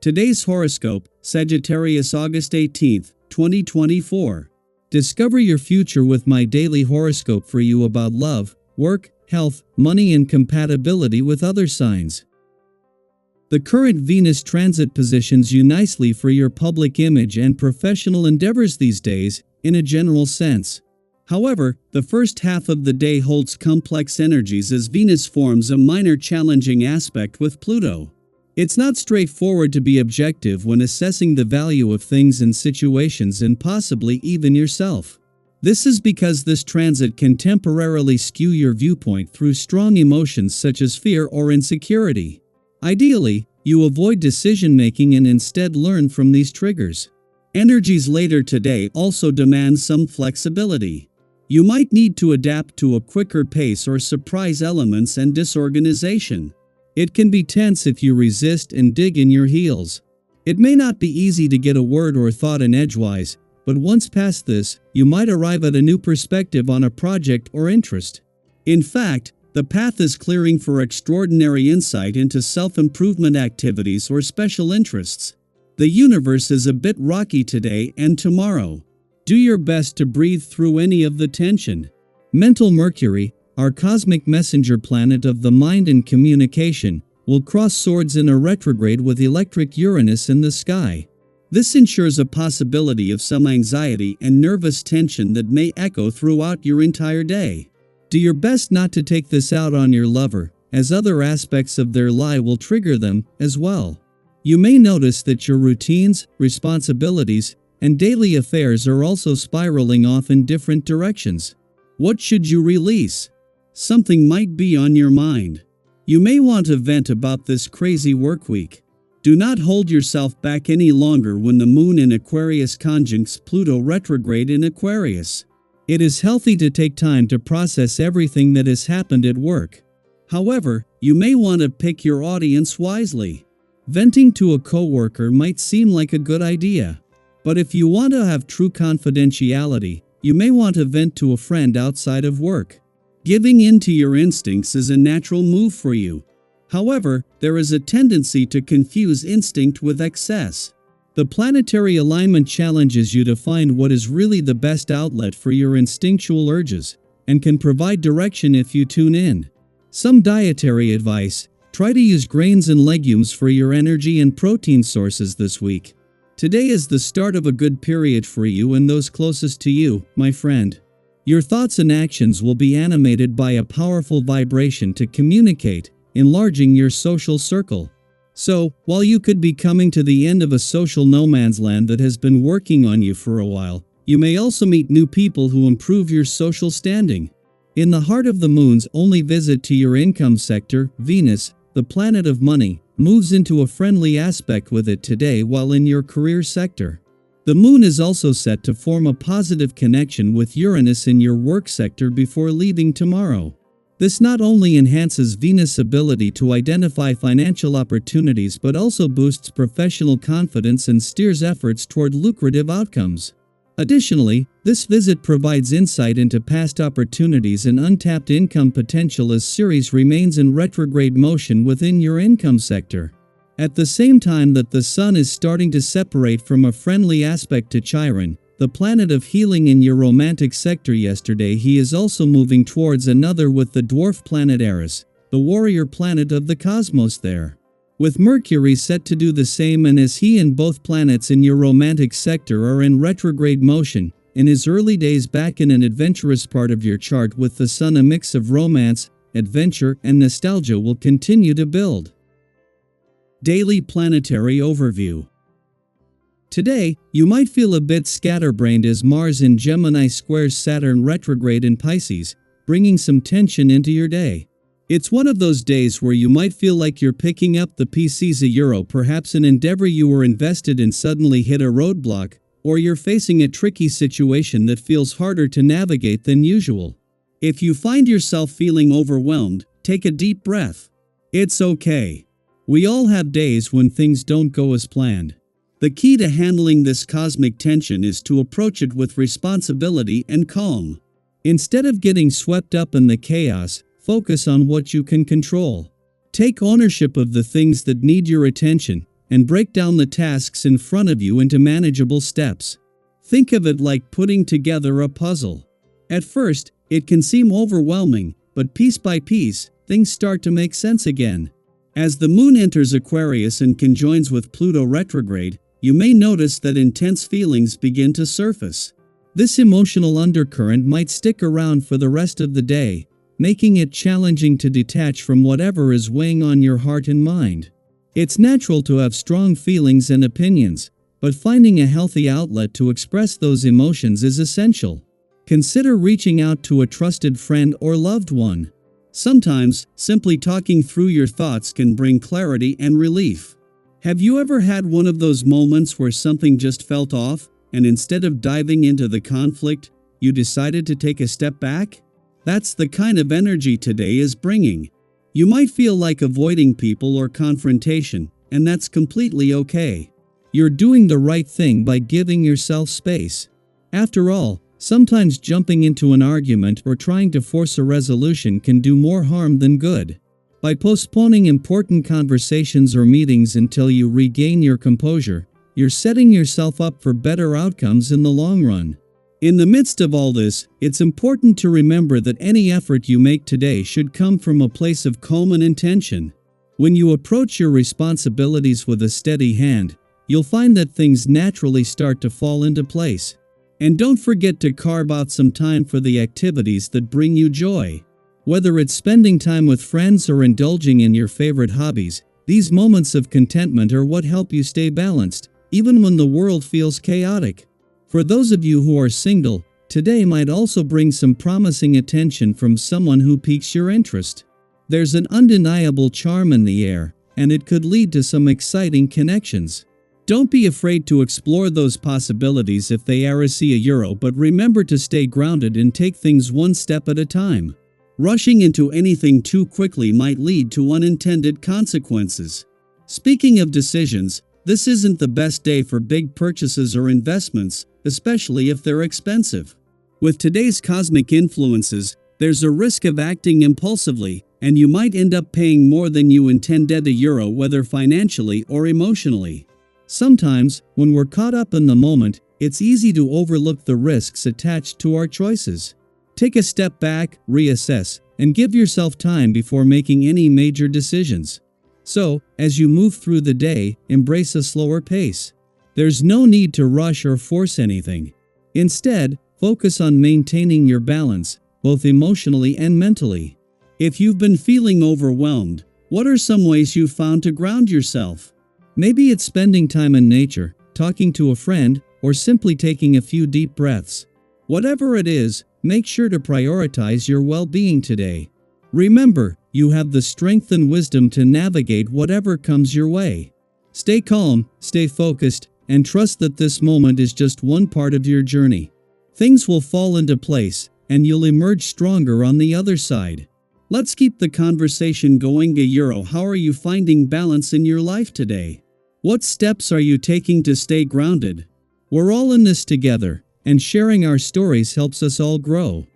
Today's horoscope, Sagittarius August 18th, 2024. Discover your future with my daily horoscope for you about love, work, health, money and compatibility with other signs. The current Venus transit positions you nicely for your public image and professional endeavors these days, in a general sense. However, the first half of the day holds complex energies as Venus forms a minor challenging aspect with Pluto. It's not straightforward to be objective when assessing the value of things and situations and possibly even yourself. This is because this transit can temporarily skew your viewpoint through strong emotions such as fear or insecurity. Ideally, you avoid decision-making and instead learn from these triggers. Energies later today also demand some flexibility. You might need to adapt to a quicker pace or surprise elements and disorganization. It can be tense if you resist and dig in your heels. It may not be easy to get a word or thought in edgewise, but once past this, you might arrive at a new perspective on a project or interest. In fact, the path is clearing for extraordinary insight into self-improvement activities or special interests. The universe is a bit rocky today and tomorrow. Do your best to breathe through any of the tension. Mental Mercury, our cosmic messenger planet of the mind and communication, will cross swords in a retrograde with electric Uranus in the sky. This ensures a possibility of some anxiety and nervous tension that may echo throughout your entire day. Do your best not to take this out on your lover, as other aspects of their lie will trigger them as well. You may notice that your routines, responsibilities, and daily affairs are also spiraling off in different directions. What should you release? Something might be on your mind. You may want to vent about this crazy work week. Do not hold yourself back any longer when the moon in Aquarius conjuncts Pluto retrograde in Aquarius. It is healthy to take time to process everything that has happened at work. However, you may want to pick your audience wisely. Venting to a coworker might seem like a good idea. But if you want to have true confidentiality, you may want to vent to a friend outside of work. Giving in to your instincts is a natural move for you. However, there is a tendency to confuse instinct with excess. The planetary alignment challenges you to find what is really the best outlet for your instinctual urges, and can provide direction if you tune in. Some dietary advice: try to use grains and legumes for your energy and protein sources this week. Today is the start of a good period for you and those closest to you, my friend. Your thoughts and actions will be animated by a powerful vibration to communicate, enlarging your social circle. So, while you could be coming to the end of a social no man's land that has been working on you for a while, you may also meet new people who improve your social standing. In the heart of the moon's only visit to your income sector, Venus, the planet of money, moves into a friendly aspect with it today while in your career sector. The moon is also set to form a positive connection with Uranus in your work sector before leaving tomorrow. This not only enhances Venus' ability to identify financial opportunities but also boosts professional confidence and steers efforts toward lucrative outcomes. Additionally, this visit provides insight into past opportunities and untapped income potential as Ceres remains in retrograde motion within your income sector. At the same time that the Sun is starting to separate from a friendly aspect to Chiron, the planet of healing in your romantic sector yesterday, he is also moving towards another with the dwarf planet Eris, the warrior planet of the cosmos there. With Mercury set to do the same, and as he and both planets in your romantic sector are in retrograde motion, in his early days back in an adventurous part of your chart with the Sun, a mix of romance, adventure, and nostalgia will continue to build. Daily Planetary Overview. Today, you might feel a bit scatterbrained as Mars in Gemini squares Saturn retrograde in Pisces, bringing some tension into your day. It's one of those days where you might feel like you're picking up the pieces of Euro, perhaps an endeavor you were invested in suddenly hit a roadblock, or you're facing a tricky situation that feels harder to navigate than usual. If you find yourself feeling overwhelmed, take a deep breath. It's okay. We all have days when things don't go as planned. The key to handling this cosmic tension is to approach it with responsibility and calm. Instead of getting swept up in the chaos, focus on what you can control. Take ownership of the things that need your attention, and break down the tasks in front of you into manageable steps. Think of it like putting together a puzzle. At first, it can seem overwhelming, but piece by piece, things start to make sense again. As the moon enters Aquarius and conjoins with Pluto retrograde, you may notice that intense feelings begin to surface. This emotional undercurrent might stick around for the rest of the day, making it challenging to detach from whatever is weighing on your heart and mind. It's natural to have strong feelings and opinions, but finding a healthy outlet to express those emotions is essential. Consider reaching out to a trusted friend or loved one. Sometimes, simply talking through your thoughts can bring clarity and relief. Have you ever had one of those moments where something just felt off, and instead of diving into the conflict, you decided to take a step back? That's the kind of energy today is bringing. You might feel like avoiding people or confrontation, and that's completely okay. You're doing the right thing by giving yourself space. After all, sometimes jumping into an argument or trying to force a resolution can do more harm than good. By postponing important conversations or meetings until you regain your composure, you're setting yourself up for better outcomes in the long run. In the midst of all this, it's important to remember that any effort you make today should come from a place of calm and intention. When you approach your responsibilities with a steady hand, you'll find that things naturally start to fall into place. And don't forget to carve out some time for the activities that bring you joy. Whether it's spending time with friends or indulging in your favorite hobbies, these moments of contentment are what help you stay balanced, even when the world feels chaotic. For those of you who are single, today might also bring some promising attention from someone who piques your interest. There's an undeniable charm in the air, and it could lead to some exciting connections. Don't be afraid to explore those possibilities if they are euro, but remember to stay grounded and take things one step at a time. Rushing into anything too quickly might lead to unintended consequences. Speaking of decisions, this isn't the best day for big purchases or investments, especially if they're expensive. With today's cosmic influences, there's a risk of acting impulsively, and you might end up paying more than you intended euro, whether financially or emotionally. Sometimes, when we're caught up in the moment, it's easy to overlook the risks attached to our choices. Take a step back, reassess, and give yourself time before making any major decisions. So, as you move through the day, embrace a slower pace. There's no need to rush or force anything. Instead, focus on maintaining your balance, both emotionally and mentally. If you've been feeling overwhelmed, what are some ways you've found to ground yourself? Maybe it's spending time in nature, talking to a friend, or simply taking a few deep breaths. Whatever it is, make sure to prioritize your well-being today. Remember, you have the strength and wisdom to navigate whatever comes your way. Stay calm, stay focused, and trust that this moment is just one part of your journey. Things will fall into place, and you'll emerge stronger on the other side. Let's keep the conversation going. How are you finding balance in your life today? What steps are you taking to stay grounded? We're all in this together, and sharing our stories helps us all grow.